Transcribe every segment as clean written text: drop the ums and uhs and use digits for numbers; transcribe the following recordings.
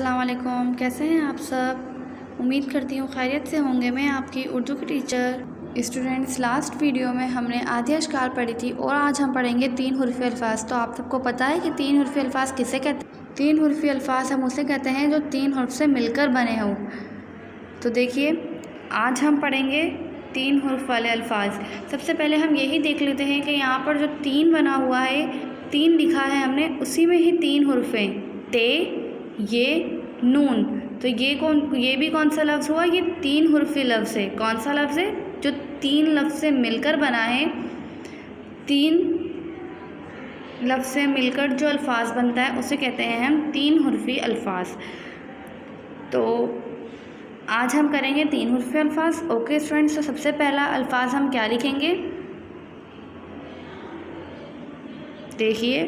अस्सलाम वालेकुम, कैसे हैं आप सब। उम्मीद करती हूँ खैरियत से होंगे। मैं आपकी उर्दू की टीचर। स्टूडेंट्स, लास्ट वीडियो में हमने आधी अश्कार पढ़ी थी और आज हम पढ़ेंगे 3 हुर्फ़ी अल्फ़ाज़। तो आप सबको पता है कि 3 हुर्फ़ी अल्फ़ाज़ किसे कहते हैं। 3 हुर्फ़ी अल्फ़ाज़ हम उसे कहते हैं जो 3 हुर्फ़ से मिलकर बने हों। तो देखिए, आज हम पढ़ेंगे 3 हुर्फ़ वाले अल्फ़ाज़। सबसे पहले हम यही देख लेते हैं कि यहाँ पर जो 3 बना हुआ है, 3 लिखा है हमने, उसी में ही 3 हुर्फ़ हैं, ते, ये, नून। तो ये भी कौन सा लफ्ज़ हुआ? ये 3 हुर्फ़ी लफ्ज़ है। कौन सा लफ्ज़ है? जो 3 लफ्ज़ से मिलकर बना है। 3 लफ्ज़ से मिलकर जो अल्फ़ाज़ बनता है उसे कहते हैं हम 3 हुर्फ़ी अल्फ़ाज़। तो आज हम करेंगे 3 हुर्फ़ी अल्फ़ाज़। ओके स्टूडेंट्स, तो सबसे पहला अल्फ़ाज़ हम क्या लिखेंगे? देखिए,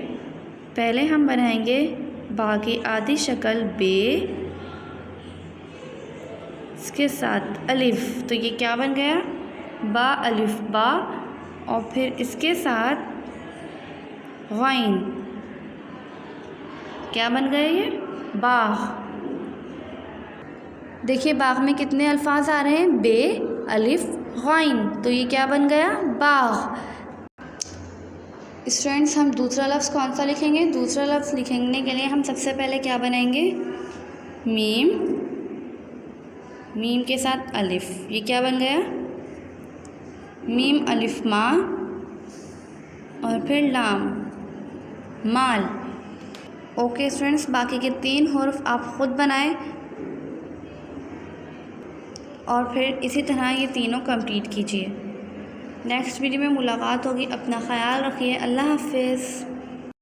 पहले हम बनाएंगे बा की आधी शक्ल बे, इसके साथ अलिफ। तो ये क्या बन गया? बा अलिफ बा। और फिर इसके साथ गैन। क्या बन गए ये? बाग़। देखिए, बाग़ में कितने अल्फ़ाज आ रहे हैं? बे अलिफ गैन। तो ये क्या बन गया? बाग़। स्टूडेंट्स, हम दूसरा लफ्ज़ कौन सा लिखेंगे? दूसरा लफ्ज़ लिखने के लिए हम सबसे पहले क्या बनाएंगे? मीम, मीम के साथ अलिफ। ये क्या बन गया? मीम अलिफ मा। और फिर लाम, माल। ओके स्टूडेंट्स, बाकी के 3 हुर्फ़ आप ख़ुद बनाएं और फिर इसी तरह ये तीनों कंप्लीट कीजिए। नेक्स्ट वीडियो में मुलाकात होगी। अपना ख़याल रखिए। अल्लाह हाफ़िज़।